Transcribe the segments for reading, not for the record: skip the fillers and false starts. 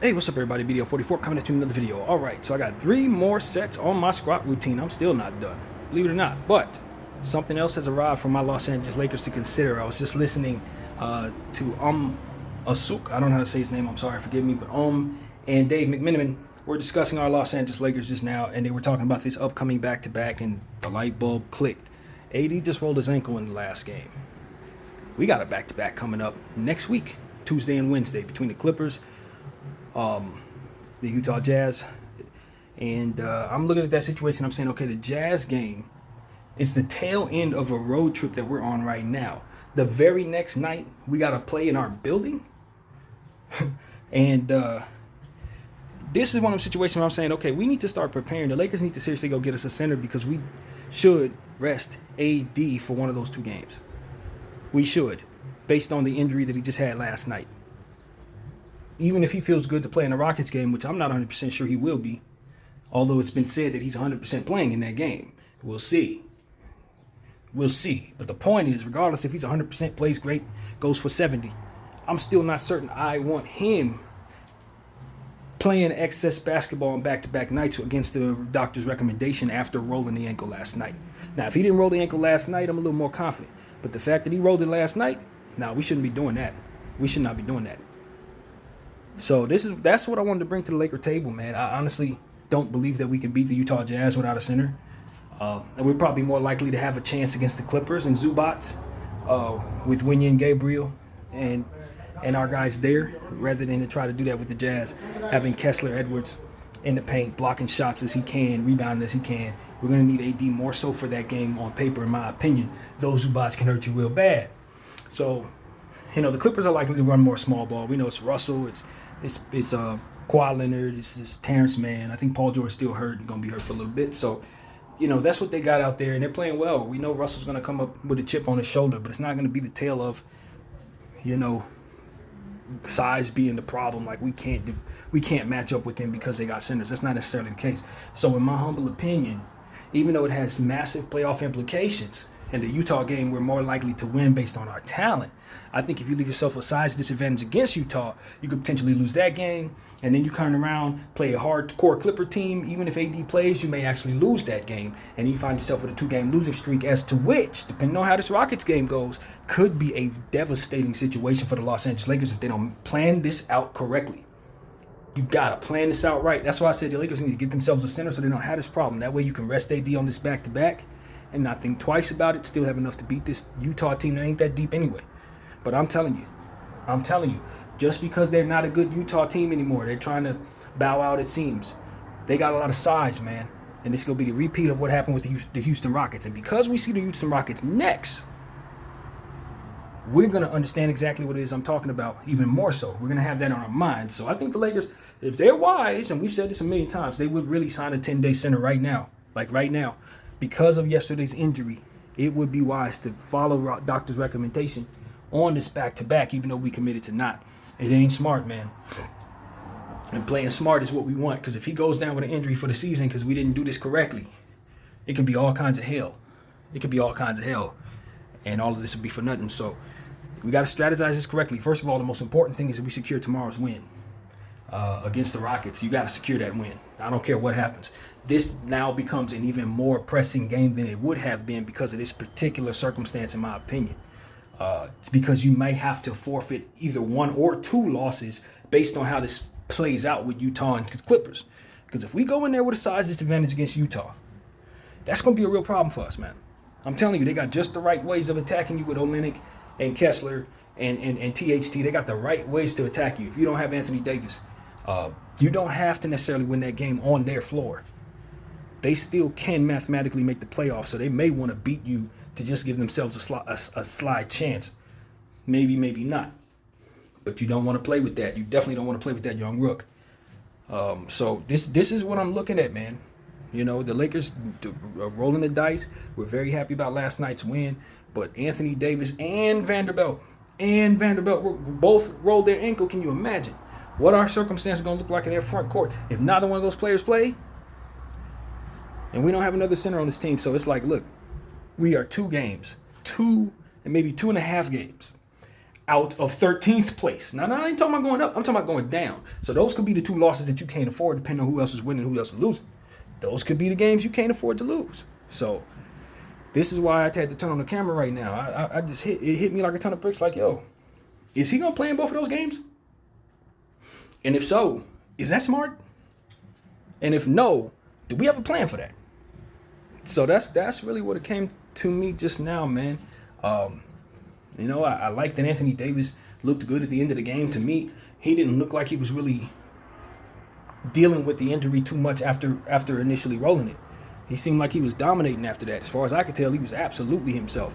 Hey, what's up everybody, BDO44 coming at you with another video. Alright, so I got 3 more sets on my squat routine. I'm still not done, believe it or not. But something else has arrived for my Los Angeles Lakers to consider. I was just listening to Asuk, I don't know how to say his name, I'm sorry, forgive me. But and Dave McMenamin were discussing our Los Angeles Lakers just now, and they were talking about this upcoming back-to-back, and the light bulb clicked. AD just rolled his ankle in the last game. We got a back-to-back coming up next week, Tuesday and Wednesday, between the Clippers, the Utah Jazz, and I'm looking at that situation. I'm saying, okay, the Jazz game is the tail end of a road trip that we're on right now. The very next night, we got to play in our building, and this is one of those situations where I'm saying, okay, we need to start preparing. The Lakers need to seriously go get us a center because we should rest AD for one of those 2 games. We should, based on the injury that he just had last night. Even if he feels good to play in the Rockets game, which I'm not 100% sure he will be, although it's been said that he's 100% playing in that game. We'll see. We'll see. But the point is, regardless if he's 100%, plays great, goes for 70, I'm still not certain I want him playing excess basketball on back-to-back nights against the doctor's recommendation after rolling the ankle last night. Now, if he didn't roll the ankle last night, I'm a little more confident. But the fact that he rolled it last night, we shouldn't be doing that. We should not be doing that. So that's what I wanted to bring to the Laker table, man. I honestly don't believe that we can beat the Utah Jazz without a center. And we're probably more likely to have a chance against the Clippers and Zubats with Wenyen, Gabriel, and our guys there, rather than to try to do that with the Jazz, having Kessler Edwards in the paint, blocking shots as he can, rebounding as he can. We're going to need AD more so for that game on paper, in my opinion. Those Zubats can hurt you real bad. So, the Clippers are likely to run more small ball. We know it's Russell, it's Kawhi Leonard, it's Terrence Mann. I think Paul George still hurt and going to be hurt for a little bit. So, that's what they got out there, and they're playing well. We know Russell's going to come up with a chip on his shoulder, but it's not going to be the tale of, size being the problem. Like, we can't match up with them because they got centers. That's not necessarily the case. So, in my humble opinion, even though it has massive playoff implications, in the Utah game, we're more likely to win based on our talent. I think if you leave yourself a size disadvantage against Utah, you could potentially lose that game, and then you turn around, play a hardcore Clipper team. Even if AD plays, you may actually lose that game, and you find yourself with a 2-game losing streak, as to which, depending on how this Rockets game goes, could be a devastating situation for the Los Angeles Lakers if they don't plan this out correctly. You gotta plan this out right. That's why I said the Lakers need to get themselves a center so they don't have this problem. That way you can rest AD on this back-to-back and not think twice about it, still have enough to beat this Utah team that ain't that deep anyway. But I'm telling you, just because they're not a good Utah team anymore, they're trying to bow out, it seems. They got a lot of size, man. And this is going to be the repeat of what happened with the Houston Rockets. And because we see the Houston Rockets next, we're going to understand exactly what it is I'm talking about even more so. We're going to have that on our minds. So I think the Lakers, if they're wise, and we've said this a million times, they would really sign a 10-day center right now. Like right now. Because of yesterday's injury, it would be wise to follow doctor's recommendation on this back-to-back, even though we committed to not. It ain't smart, man. And playing smart is what we want, because if he goes down with an injury for the season because we didn't do this correctly, it could be all kinds of hell. And all of this would be for nothing. So we got to strategize this correctly. First of all, the most important thing is that we secure tomorrow's win against the Rockets. You got to secure that win. I don't care what happens. This now becomes an even more pressing game than it would have been because of this particular circumstance, in my opinion. Because you may have to forfeit either 1 or 2 losses based on how this plays out with Utah and Clippers. Because if we go in there with a size disadvantage against Utah, that's going to be a real problem for us, man. I'm telling you, they got just the right ways of attacking you with Olynyk and Kessler and THT. They got the right ways to attack you. If you don't have Anthony Davis, you don't have to necessarily win that game on their floor. They still can mathematically make the playoffs, so they may want to beat you to just give themselves a slide chance. Maybe not. But you don't want to play with that. You definitely don't want to play with that young rook. So this is what I'm looking at, man. The Lakers rolling the dice. We're very happy about last night's win. But Anthony Davis and Vanderbilt both rolled their ankle. Can you imagine what our circumstances are going to look like in their front court if neither one of those players play? And we don't have another center on this team. So it's like, look, we are 2 games, 2 and maybe 2.5 games out of 13th place. Now, I ain't talking about going up. I'm talking about going down. So those could be the two losses that you can't afford, depending on who else is winning, who else is losing. Those could be the games you can't afford to lose. So this is why I had to turn on the camera right now. I just it hit me like a ton of bricks. Like, yo, is he gonna play in both of those games? And if so, is that smart? And if no, do we have a plan for that? So that's really what it came to me just now, man. I like that Anthony Davis looked good at the end of the game. To me, he didn't look like he was really dealing with the injury too much after initially rolling it. He seemed like he was dominating after that. As far as I could tell, he was absolutely himself.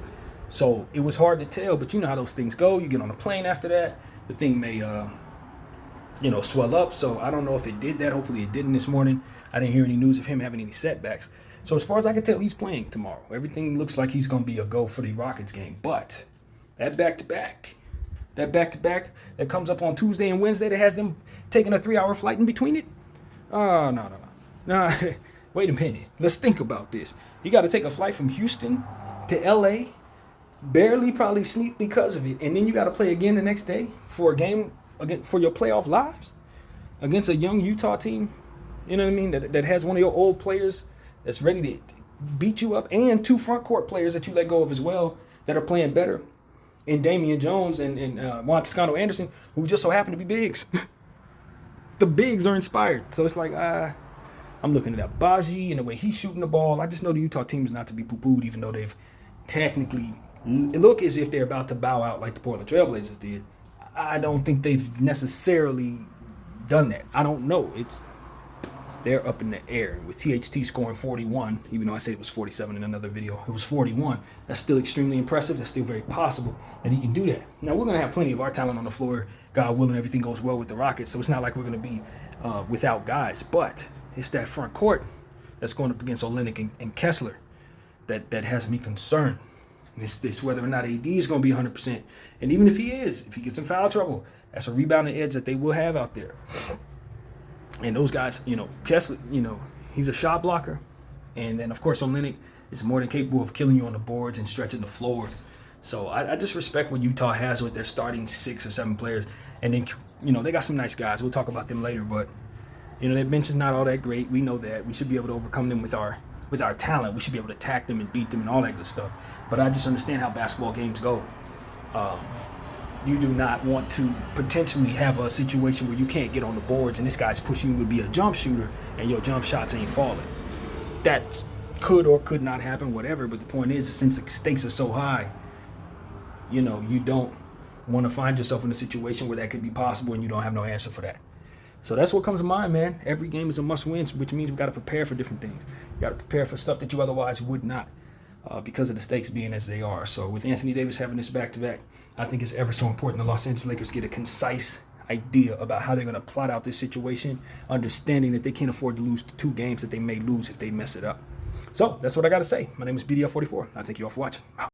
So it was hard to tell, but you know how those things go. You get on a plane after that, the thing may swell up. So I don't know if it did that. Hopefully it didn't this morning. I didn't hear any news of him having any setbacks. So as far as I can tell, he's playing tomorrow. Everything looks like he's going to be a go for the Rockets game. But that back-to-back that comes up on Tuesday and Wednesday that has them taking a 3-hour flight in between it? Oh, no. Wait a minute. Let's think about this. You got to take a flight from Houston to L.A., barely probably sleep because of it, and then you got to play again the next day for a game again for your playoff lives against a young Utah team, you know what I mean, that has one of your old players that's ready to beat you up, and 2 front court players that you let go of as well that are playing better, in Damian Jones and Juan Toscano Anderson, who just so happen to be bigs. The bigs are inspired. So it's like, I'm looking at Baji and the way he's shooting the ball. I just know the Utah team is not to be poo-pooed, even though they've technically look as if they're about to bow out like the Portland Trailblazers did. I don't think they've necessarily done that. I don't know. They're up in the air. With THT scoring 41, even though I said it was 47 in another video, it was 41. That's still extremely impressive. That's still very possible that he can do that. Now, we're going to have plenty of our talent on the floor. God willing, everything goes well with the Rockets. So it's not like we're going to be without guys. But it's that front court that's going up against Olynyk and Kessler that has me concerned. This whether or not AD is going to be 100%. And even if he gets in foul trouble, that's a rebounding edge that they will have out there. And those guys, Kessler, he's a shot blocker. And then, of course, Olynyk is more than capable of killing you on the boards and stretching the floor. So I just respect what Utah has with their starting 6 or 7 players. And then, they got some nice guys. We'll talk about them later. But, their bench is not all that great. We know that. We should be able to overcome them with our talent. We should be able to attack them and beat them and all that good stuff. But I just understand how basketball games go. You do not want to potentially have a situation where you can't get on the boards and this guy's pushing you to be a jump shooter and your jump shots ain't falling. That could or could not happen, whatever. But the point is, since the stakes are so high, you don't want to find yourself in a situation where that could be possible and you don't have no answer for that. So that's what comes to mind, man. Every game is a must-win, which means we got to prepare for different things. You got to prepare for stuff that you otherwise would not because of the stakes being as they are. So with Anthony Davis having this back-to-back, I think it's ever so important the Los Angeles Lakers get a concise idea about how they're going to plot out this situation, understanding that they can't afford to lose the 2 games that they may lose if they mess it up. So that's what I got to say. My name is BDF44. I thank you all for watching.